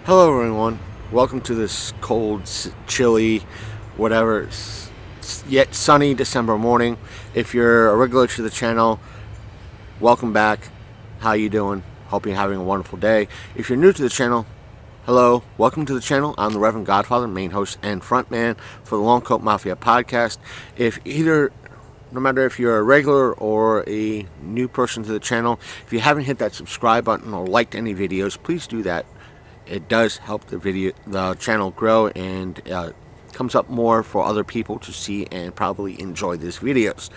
Hello, everyone. Welcome to this cold, chilly, whatever, yet sunny December morning. If you're a regular to the channel, welcome back. How you doing? Hope you're having a wonderful day. If you're new to the channel, hello, welcome to the channel. I'm the Reverend Godfather, main host and frontman for the Long Coat Mafia podcast. No matter if you're a regular or a new person to the channel, if you haven't hit that subscribe button or liked any videos, please do that. It does help the channel grow, and comes up more for other people to see and probably enjoy these videos.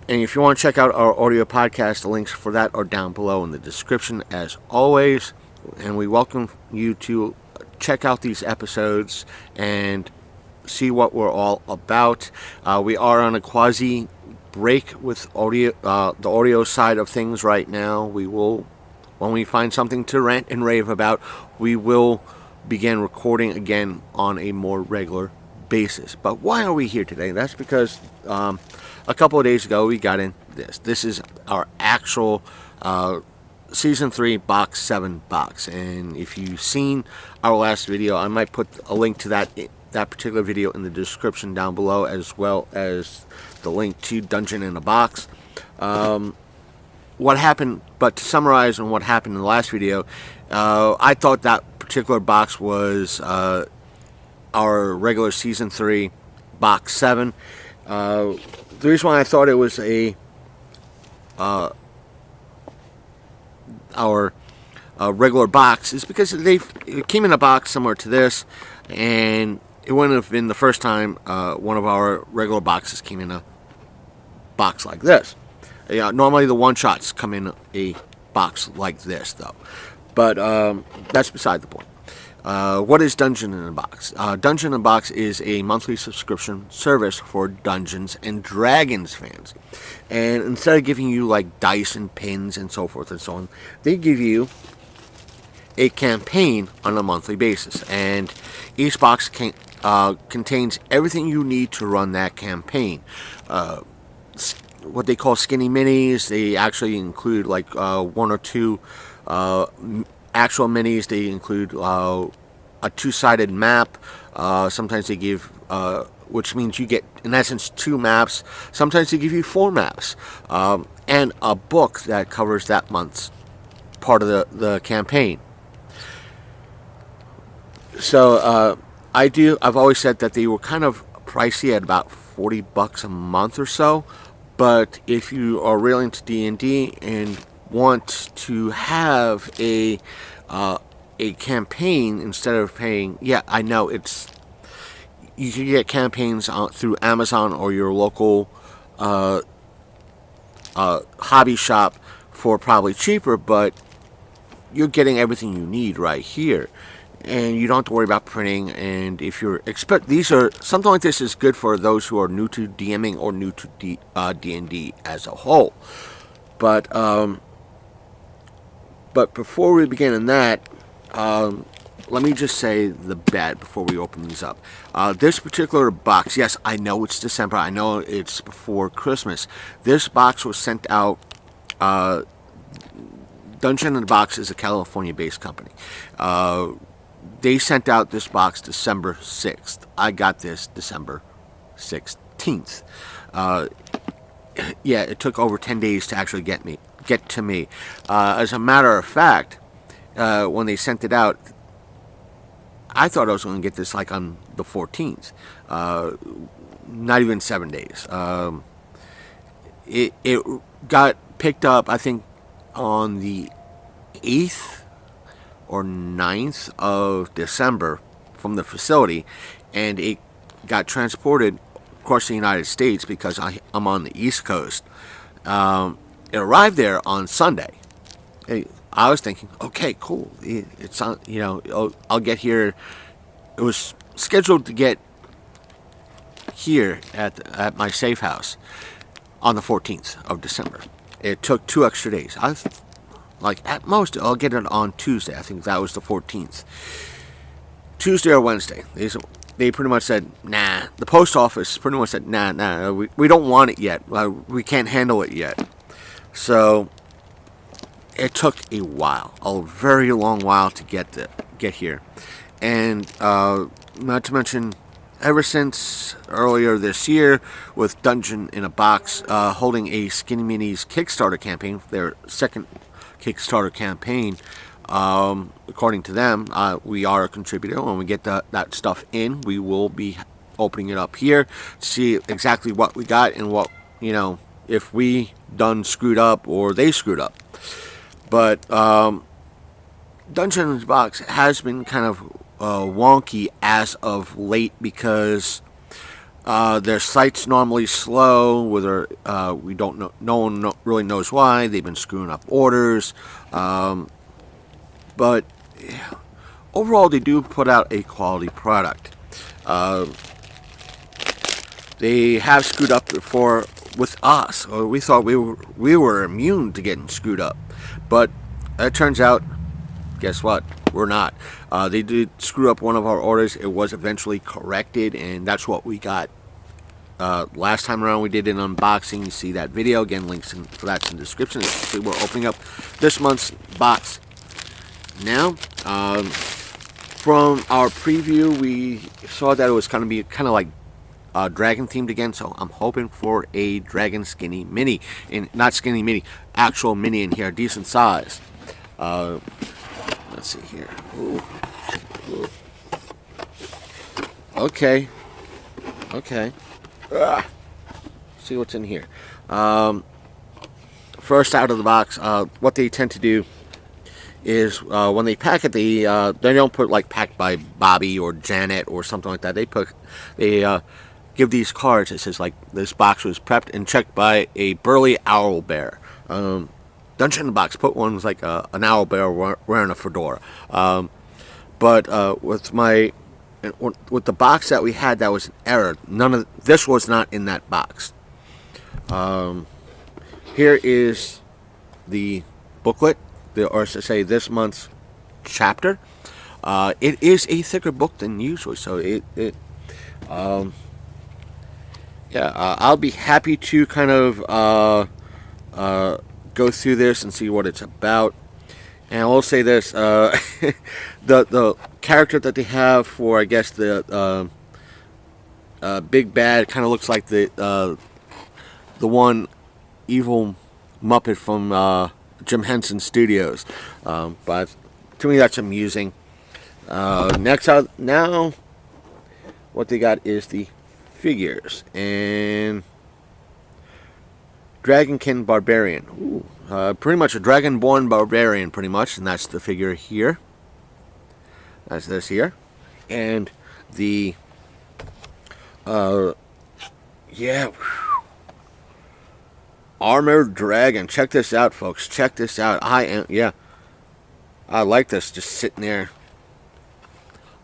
And if you want to check out our audio podcast, the links for that are down below in the description as always. And we welcome you to check out these episodes and see what we're all about. We are on a quasi break with audio, the audio side of things right now. When we find something to rant and rave about, we will begin recording again on a more regular basis. But why are we here today? That's because a couple of days ago we got in this. This is our actual Season 3 Box 7 box. And if you've seen our last video, I might put a link to that particular video in the description down below, as well as the link to Dungeon in a Box. What happened, but to summarize on what happened in the last video, I thought that particular box was our regular Season 3 Box 7. The reason why I thought it was our regular box is because it came in a box similar to this, and it wouldn't have been the first time one of our regular boxes came in a box like this. Normally the one-shots come in a box like this, though. But that's beside the point. What is Dungeon in a Box? Dungeon in a Box is a monthly subscription service for Dungeons and Dragons fans. And instead of giving you like dice and pins and so forth and so on, they give you a campaign on a monthly basis. And each box contains everything you need to run that campaign. What they call skinny minis. They actually include like one or two actual minis. They include a two-sided map. Sometimes they give, which means you get, in essence, 2 maps. Sometimes they give you 4 maps. And a book that covers that month's part of the campaign. So I've always said that they were kind of pricey at about $40 a month or so. But if you are really into D&D and want to have a campaign instead of paying, I know you can get campaigns through Amazon or your local hobby shop for probably cheaper, but you're getting everything you need right here. And you don't have to worry about printing. And if you're something like this is good for those who are new to DMing or new to D&D as a whole. But before we begin in that, let me just say the bad before we open these up. This particular box, yes, I know it's December. I know it's before Christmas. This box was sent out. Dungeon in a Box is a California-based company. They sent out this box December 6th. I got this December 16th. It took over 10 days to actually get to me. As a matter of fact, when they sent it out, I thought I was going to get this like on the 14th. Not even 7 days. It got picked up, I think, on the 8th or 9th of December from the facility, and it got transported across the United States because I'm on the East Coast. It arrived there on Sunday. I was thinking, okay, cool. It's on, I'll get here. It was scheduled to get here at my safe house on the 14th of December. It took 2 extra days. Like, at most, I'll get it on Tuesday. I think that was the 14th. Tuesday or Wednesday. They pretty much said, nah. The post office pretty much said, nah, we don't want it yet. We can't handle it yet. So, it took a while. A very long while to get get here. And not to mention, ever since earlier this year with Dungeon in a Box holding a Skinny Minis Kickstarter campaign, their second Kickstarter campaign, according to them, we are a contributor. When we get that stuff in, we will be opening it up here to see exactly what we got and what, you know, if we done screwed up or they screwed up. But Dungeon in a Box has been kind of wonky as of late because their site's normally slow, whether we don't know, no one really knows why. They've been screwing up orders, but overall they do put out a quality product. They have screwed up before with us, or we thought we were immune to getting screwed up, but it turns out, guess what? We're not. They did screw up one of our orders. It was eventually corrected, and that's what we got last time around. We did an unboxing. You see that video. Again, links for that's in the description. So we're opening up this month's box now. From our preview, we saw that it was going to be kind of like dragon themed again, so I'm hoping for a dragon skinny mini, not skinny mini, actual mini in here, decent size. Let's see here. Ooh. Ooh. Okay. See what's in here. First out of the box, what they tend to do is when they pack it, they don't put like packed by Bobby or Janet or something like that. They give these cards. It says like this box was prepped and checked by a burly owl bear. Dungeon in the Box put one was like an owl bear wearing a fedora. But with the box that we had, that was an error. None of this was not in that box. Here is the booklet, or to say this month's chapter. It is a thicker book than usually, so I'll be happy to kind of go through this and see what it's about. And I will say this, the character that they have for, I guess, the big bad kind of looks like the one evil Muppet from Jim Henson Studios, but to me that's amusing. Next out now, what they got is the figures, and Dragonkin Barbarian. Ooh, pretty much a Dragonborn Barbarian, pretty much, and that's the figure here. That's this here, and the Armored Dragon. Check this out, folks. Check this out. I like this, just sitting there.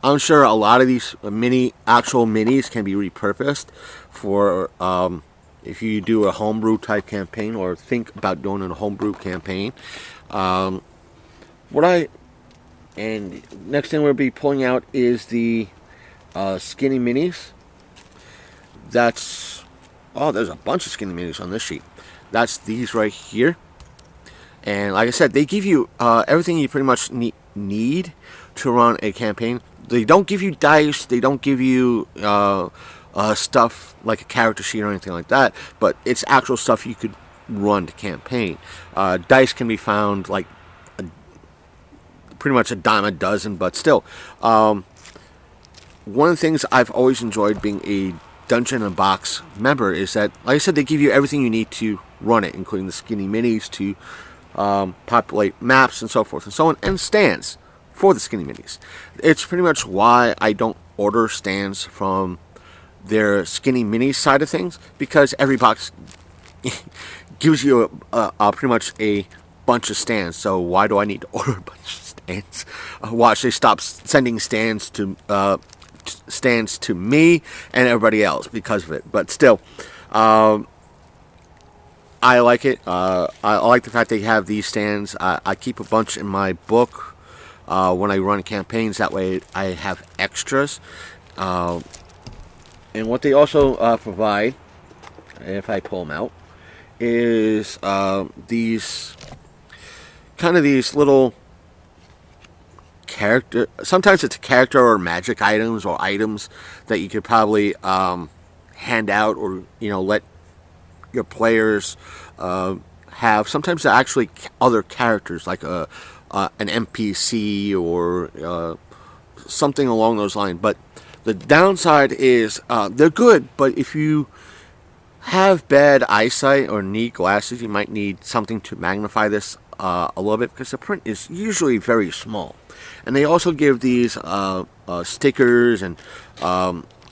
I'm sure a lot of these actual minis can be repurposed for if you do a homebrew type campaign or think about doing a homebrew campaign. And next thing we'll be pulling out is the Skinny Minis. There's a bunch of Skinny Minis on this sheet. That's these right here. And like I said, they give you everything you pretty much need to run a campaign. They don't give you dice. They don't give you stuff like a character sheet or anything like that. But it's actual stuff you could run to campaign. Dice can be found like pretty much a dime a dozen, but still. One of the things I've always enjoyed being a Dungeon in a Box member is that, like I said, they give you everything you need to run it, including the Skinny Minis to populate maps and so forth and so on, and stands for the Skinny Minis. It's pretty much why I don't order stands from their Skinny Mini side of things, because every box gives you pretty much a bunch of stands. So why do I need to order a bunch of stands? Watch, they stop sending stands to me and everybody else because of it. But still, I like it. I like the fact they have these stands. I keep a bunch in my book when I run campaigns. That way I have extras. And what they also provide, if I pull them out, is these little character. Sometimes it's a character or magic items or items that you could probably hand out, or let your players have. Sometimes they're actually other characters, like an NPC or something along those lines. But the downside is they're good, but if you have bad eyesight or need glasses, you might need something to magnify this a little bit, because the print is usually very small. And they also give these stickers and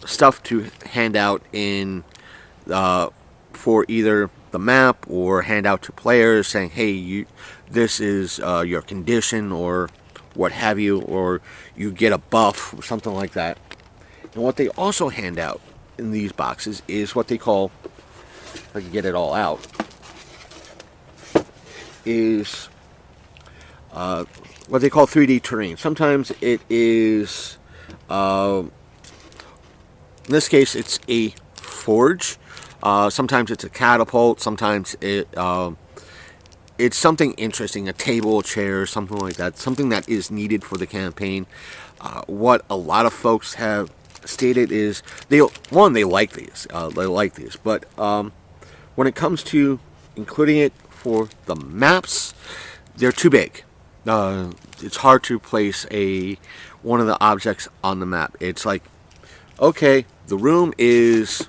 stuff to hand out in for either the map, or hand out to players saying, hey, this is your condition, or what have you, or you get a buff or something like that. And what they also hand out in these boxes is what they call, if I can get it all out, is what they call 3D terrain. Sometimes it is, in this case, it's a forge. Sometimes it's a catapult. Sometimes it's something interesting, a table, a chair, something like that. Something that is needed for the campaign. What a lot of folks have stated is they like these. They like these, but when it comes to including it for the maps, they're too big. It's hard to place one of the objects on the map. It's like, okay, the room is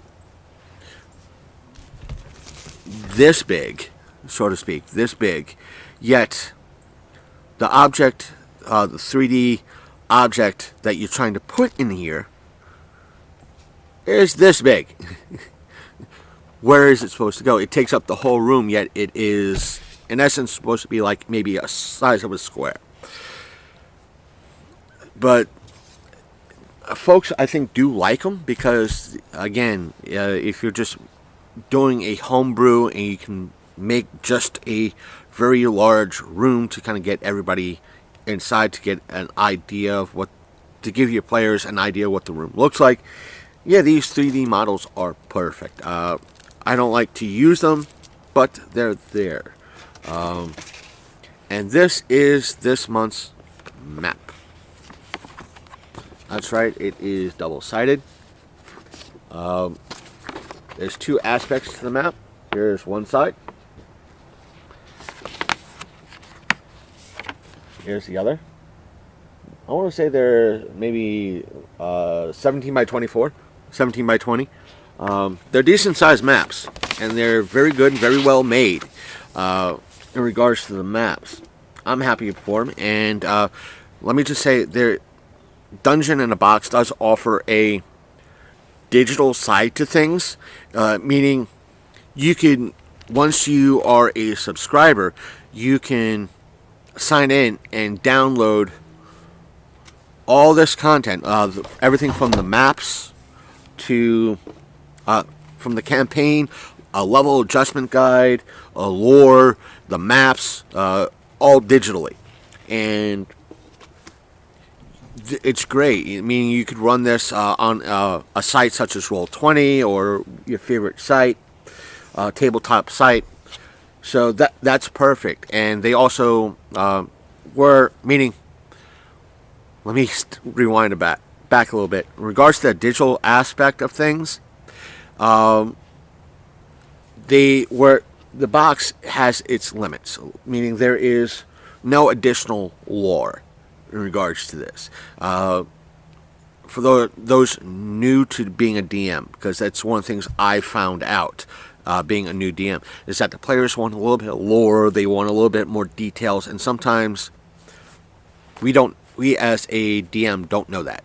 this big, so to speak, this big, yet the object, the 3D object that you're trying to put in here is this big. Where is it supposed to go? It takes up the whole room, yet it is, in essence, supposed to be like maybe a size of a square. But folks, I think, do like them because, again, if you're just doing a homebrew and you can make just a very large room to kind of get everybody inside, to get an idea of to give your players an idea of what the room looks like, yeah, these 3D models are perfect. I don't like to use them, but they're there. And this is this month's map. That's right, it is double-sided. There's two aspects to the map. Here's one side. Here's the other. I want to say they're maybe 17 by 24, 17 by 20. They're decent-sized maps, and they're very good and very well made in regards to the maps. I'm happy for them, and let me just say, their Dungeon in a Box does offer a digital side to things, meaning you can, once you are a subscriber, you can sign in and download all this content, everything from the maps to from the campaign, a level adjustment guide, a lore, the maps, all digitally. And it's great. I mean, you could run this on a site such as Roll20 or your favorite site, tabletop site. So that's perfect. And they also meaning, let me rewind back a little bit. In regards to the digital aspect of things, the box has its limits, meaning there is no additional lore in regards to this. For those new to being a DM, because that's one of the things I found out being a new DM, is that the players want a little bit of lore, they want a little bit more details, and sometimes we as a DM don't know that.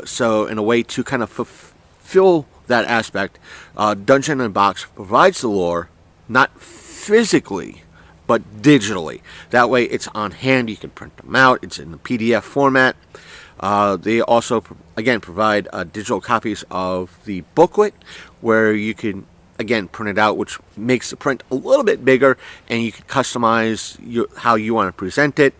So in a way to kind of fulfill that aspect, Dungeon in a Box provides the lore, not physically, but digitally. That way it's on hand, you can print them out, it's in the PDF format. They also, again, provide digital copies of the booklet, where you can, again, print it out, which makes the print a little bit bigger, and you can customize how you want to present it.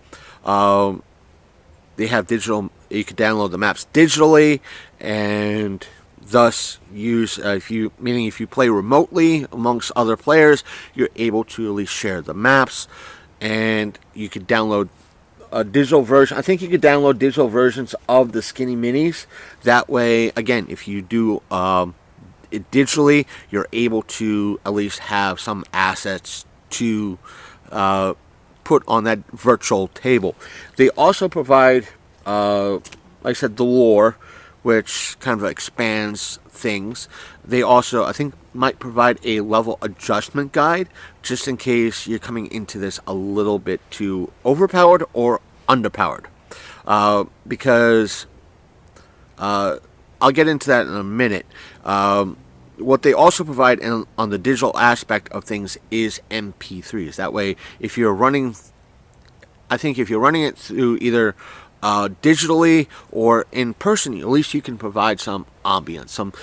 They have digital, you can download the maps digitally, and thus use, if you play remotely amongst other players, you're able to at least share the maps, and you can download a digital version. I think you could download digital versions of the Skinny Minis. That way, again, if you do it digitally, you're able to at least have some assets to put on that virtual table. They also provide, like I said, the lore, which kind of expands things. They also, I think, might provide a level adjustment guide, just in case you're coming into this a little bit too overpowered or underpowered. Because I'll get into that in a minute. What they also provide on the digital aspect of things is MP3s. That way, if you're running, I think if you're running it through either digitally or in person, at least you can provide some ambience, some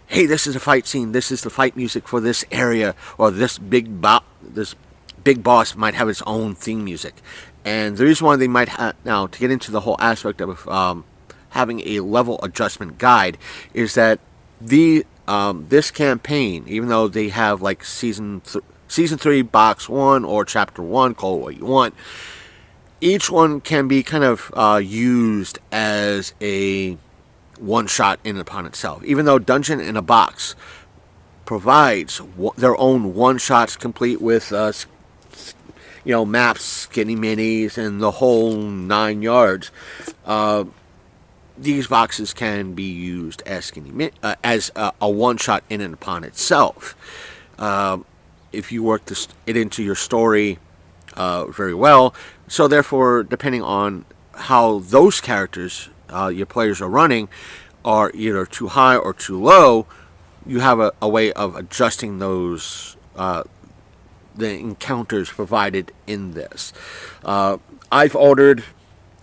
hey, this is a fight scene, this is the fight music for this area, or this big boss might have its own theme music. And the reason why they might have, now to get into the whole aspect of having a level adjustment guide, is that this campaign, even though they have like season 3 box 1 or chapter 1, call it what you want, each one can be kind of used as a one-shot in and upon itself. Even though Dungeon in a Box provides their own one-shots complete with maps, skinny minis, and the whole 9 yards, these boxes can be used as as a one-shot in and upon itself. If you work it into your story very well. So therefore, depending on how those characters your players are running are either too high or too low, you have a way of adjusting those the encounters provided in this. I've ordered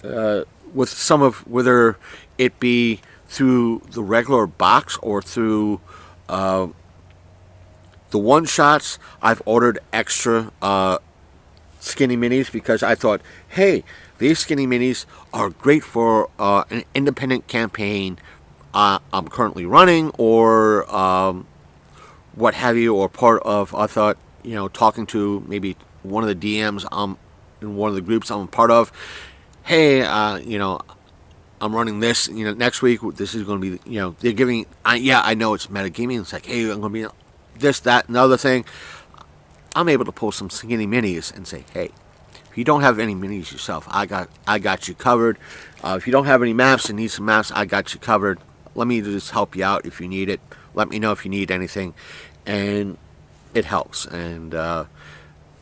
with some of, whether it be through the regular box or through the one-shots, I've ordered extra skinny minis because I thought, hey, these skinny minis are great for an independent campaign I'm currently running, or what have you, or part of, I thought, talking to maybe one of the DMs in one of the groups I'm a part of. Hey, I'm running this, next week, this is going to be, they're giving, I know it's metagaming, it's like, hey, I'm going to be this, that, and the other thing. I'm able to pull some skinny minis and say, hey, if you don't have any minis yourself, I got you covered. If you don't have any maps and need some maps, I got you covered. Let me just help you out if you need it. Let me know if you need anything, and it helps. And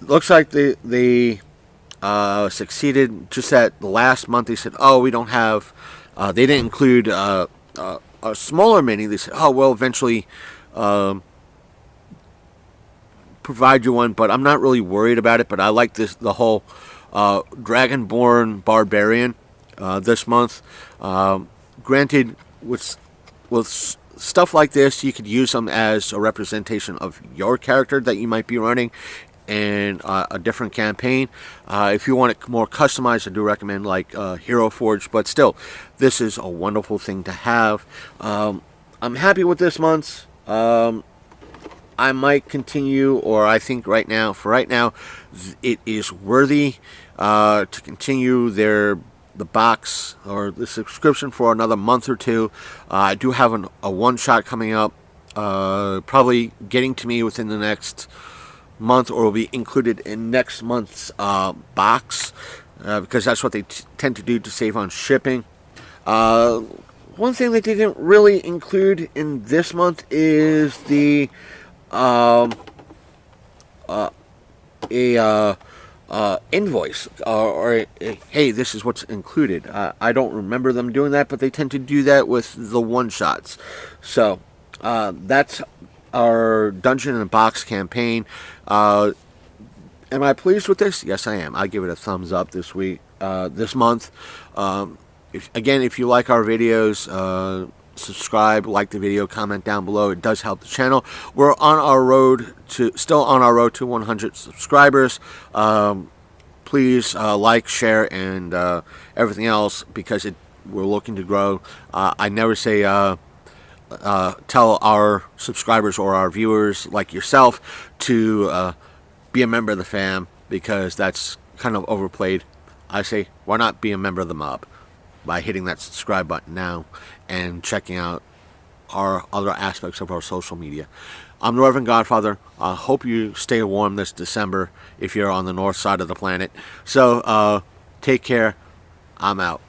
looks like they succeeded. Just that the last month they said, oh, we don't have. They didn't include a smaller mini. They said, oh, well, eventually. Provide you one, but I'm not really worried about it. But I like the whole Dragonborn Barbarian this month. Granted, with stuff like this, you could use them as a representation of your character that you might be running in a different campaign. If you want it more customized, I do recommend like Hero Forge. But still, this is a wonderful thing to have. I'm happy with this month's. I might continue, or I think right now, it is worthy to continue the box or the subscription for another month or two. I do have a one-shot coming up, probably getting to me within the next month, or will be included in next month's box, because that's what they tend to do to save on shipping. One thing they didn't really include in this month is the invoice, or hey, this is what's included. I don't remember them doing that, but they tend to do that with the one-shots. So that's our Dungeon in a Box campaign. Am I pleased with this? Yes, I am. I give it a thumbs up this month. If you like our videos, subscribe, like the video, comment down below. It does help the channel. We're still on our road to 100 subscribers. Please like, share, and everything else, because we're looking to grow. I never say tell our subscribers or our viewers like yourself to be a member of the fam, because that's kind of overplayed. I say, why not be a member of the mob by hitting that subscribe button now and checking out our other aspects of our social media. I'm the Reverend Godfather. I hope you stay warm this December if you're on the north side of the planet. So take care. I'm out.